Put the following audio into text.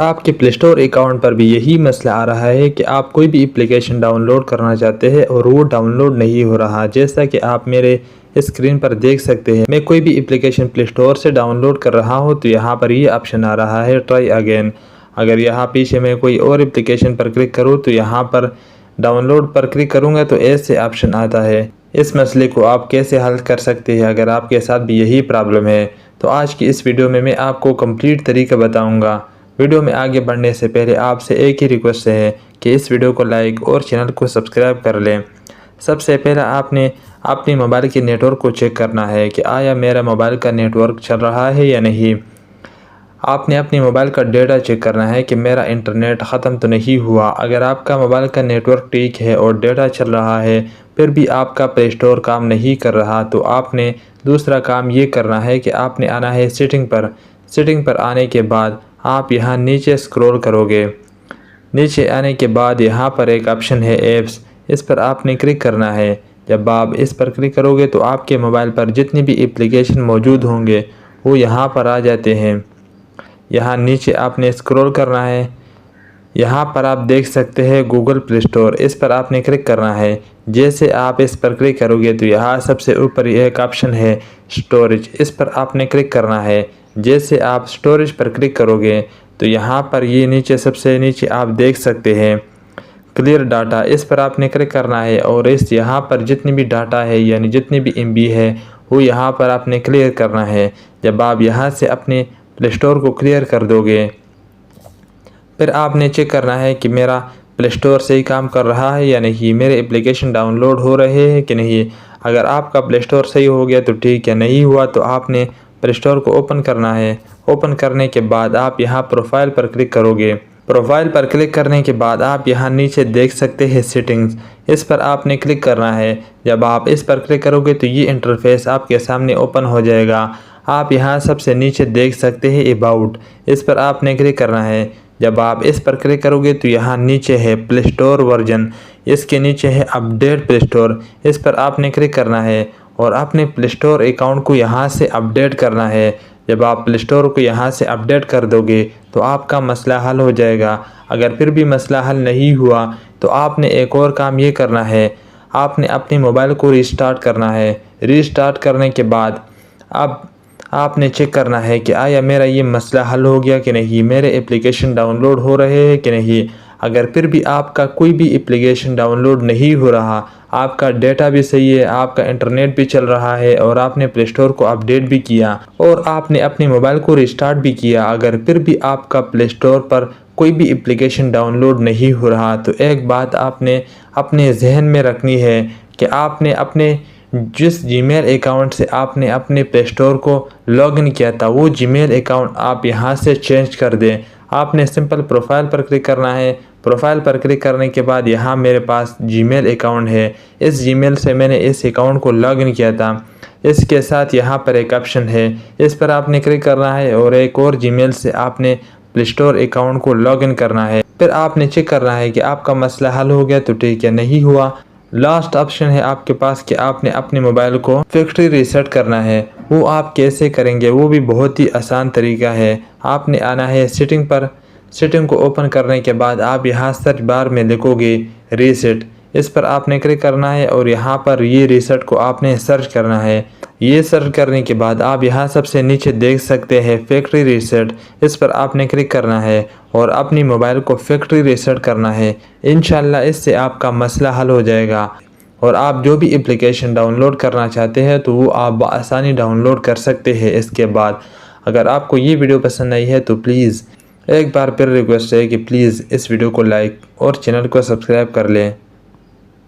आपके play store account पर भी यही मसला आ रहा है कि आप कोई भी एप्लीकेशन डाउनलोड करना चाहते हैं और वो डाउनलोड नहीं हो रहा। जैसा कि आप मेरे स्क्रीन पर देख सकते हैं, मैं कोई भी एप्लीकेशन प्ले स्टोर से डाउनलोड कर रहा हूं तो यहाँ पर ये ऑप्शन आ रहा है ट्राई अगेन। अगर यहाँ पीछे मैं कोई और एप्लीकेशन पर क्लिक करूँ तो यहाँ पर डाउनलोड पर क्लिक करूँगा तो ऐसे ऑप्शन आता है। इस मसले को आप कैसे हल कर सकते हैं अगर आपके साथ भी यही प्रॉब्लम है, तो आज की इस वीडियो में मैं आपको कंप्लीट तरीका बताऊंगा। वीडियो में आगे बढ़ने से पहले आपसे एक ही रिक्वेस्ट है कि इस वीडियो को लाइक और चैनल को सब्सक्राइब कर लें। सबसे पहले आपने अपनी मोबाइल के नेटवर्क को चेक करना है कि आया मेरा मोबाइल का नेटवर्क चल रहा है या नहीं। आपने अपनी मोबाइल का डेटा चेक करना है कि मेरा इंटरनेट ख़त्म तो नहीं हुआ। अगर आपका मोबाइल का नेटवर्क ठीक है और डेटा चल रहा है फिर भी आपका प्ले स्टोर काम नहीं कर रहा, तो आपने दूसरा काम ये करना है कि आपने आना है सेटिंग पर आने के बाद आप यहाँ नीचे स्क्रॉल करोगे। नीचे आने के बाद यहाँ पर एक ऑप्शन है ऐप्स, इस पर आपने क्लिक करना है। जब आप इस पर क्लिक करोगे तो आपके मोबाइल पर जितनी भी एप्लीकेशन मौजूद होंगे वो यहाँ पर आ जाते हैं। यहाँ नीचे आपने स्क्रॉल करना है। यहाँ पर आप देख सकते हैं गूगल प्ले स्टोर, इस पर आपने क्लिक करना है। जैसे आप इस पर क्लिक करोगे तो यहाँ सबसे ऊपर एक ऑप्शन है स्टोरेज, इस पर आपने क्लिक करना है। जैसे आप स्टोरेज पर क्लिक करोगे तो यहाँ पर ये नीचे सबसे नीचे आप देख सकते हैं क्लियर डाटा, इस पर आपने क्लिक करना है और इस यहाँ पर जितनी भी डाटा है यानी जितनी भी MB है वो यहाँ पर आपने क्लियर करना है। जब आप यहाँ से अपने प्ले स्टोर को क्लियर कर दोगे फिर आपने चेक करना है कि मेरा प्ले स्टोर सही काम कर रहा है या नहीं, मेरे एप्लीकेशन डाउनलोड हो रहे हैं कि नहीं। अगर आपका प्ले स्टोर सही हो गया तो ठीक है, नहीं हुआ तो आपने प्ले स्टोर को ओपन करना है। ओपन करने के बाद आप यहाँ प्रोफाइल पर क्लिक करोगे। प्रोफाइल पर क्लिक करने के बाद आप यहाँ नीचे देख सकते हैं सेटिंग्स, इस पर आपने क्लिक करना है। जब आप इस पर क्लिक करोगे तो ये इंटरफेस आपके सामने ओपन हो जाएगा। आप यहाँ सबसे नीचे देख सकते हैं अबाउट, इस पर आपने क्लिक करना है। जब आप इस पर क्लिक करोगे तो यहाँ नीचे है प्ले स्टोर वर्जन, इसके नीचे है अपडेट प्ले स्टोर, इस पर आपने क्लिक करना है और अपने प्ले स्टोर अकाउंट को यहाँ से अपडेट करना है। जब आप प्ले स्टोर को यहाँ से अपडेट कर दोगे तो आपका मसला हल हो जाएगा। अगर फिर भी मसला हल नहीं हुआ तो आपने एक और काम ये करना है, आपने अपने मोबाइल को रीस्टार्ट करना है। रीस्टार्ट करने के बाद अब आपने चेक करना है कि आया मेरा ये मसला हल हो गया कि नहीं, मेरे एप्लीकेशन डाउनलोड हो रहे हैं कि नहीं। अगर फिर भी आपका कोई भी एप्लीकेशन डाउनलोड नहीं हो रहा, आपका डेटा भी सही है, आपका इंटरनेट भी चल रहा है और आपने प्ले स्टोर को अपडेट भी किया और आपने अपने मोबाइल को रिस्टार्ट भी किया, अगर फिर भी आपका प्ले स्टोर पर कोई भी एप्लीकेशन डाउनलोड नहीं हो रहा, तो एक बात आपने अपने जहन में रखनी है कि आपने अपने जिस जीमेल अकाउंट से आपने अपने प्ले स्टोर को लॉगिन किया था वो जीमेल अकाउंट आप यहाँ से चेंज कर दें। आपने सिंपल प्रोफाइल पर क्लिक करना है। प्रोफाइल पर क्लिक करने के बाद यहाँ मेरे पास जीमेल अकाउंट है, इस जीमेल से मैंने इस अकाउंट को लॉगिन किया था। इसके साथ यहाँ पर एक ऑप्शन है, इस पर आपने क्लिक करना है और एक और जीमेल से आपने प्ले स्टोर अकाउंट को लॉगिन करना है। फिर आपने चेक करना है कि आपका मसला हल हो गया तो ठीक है, नहीं हुआ लास्ट ऑप्शन है आपके पास कि आपने अपने मोबाइल को फैक्ट्री रीसेट करना है। वो आप कैसे करेंगे वो भी बहुत ही आसान तरीका है। आपने आना है सेटिंग पर, सेटिंग को ओपन करने के बाद आप यहाँ सर्च बार में लिखोगे रीसेट, इस पर आपने क्लिक करना है और यहाँ पर ये रीसेट को आपने सर्च करना है। ये सर्च करने के बाद आप यहाँ सबसे नीचे देख सकते हैं फैक्ट्री रीसेट, इस पर आपने क्लिक करना है और अपनी मोबाइल को फैक्ट्री रीसेट करना है। इंशाल्लाह इससे आपका मसला हल हो जाएगा और आप जो भी एप्लीकेशन डाउनलोड करना चाहते हैं तो वो आप बआसानी डाउनलोड कर सकते हैं। इसके बाद अगर आपको ये वीडियो पसंद आई है तो प्लीज़ एक बार फिर रिक्वेस्ट है कि प्लीज़ इस वीडियो को लाइक और चैनल को सब्सक्राइब कर लें।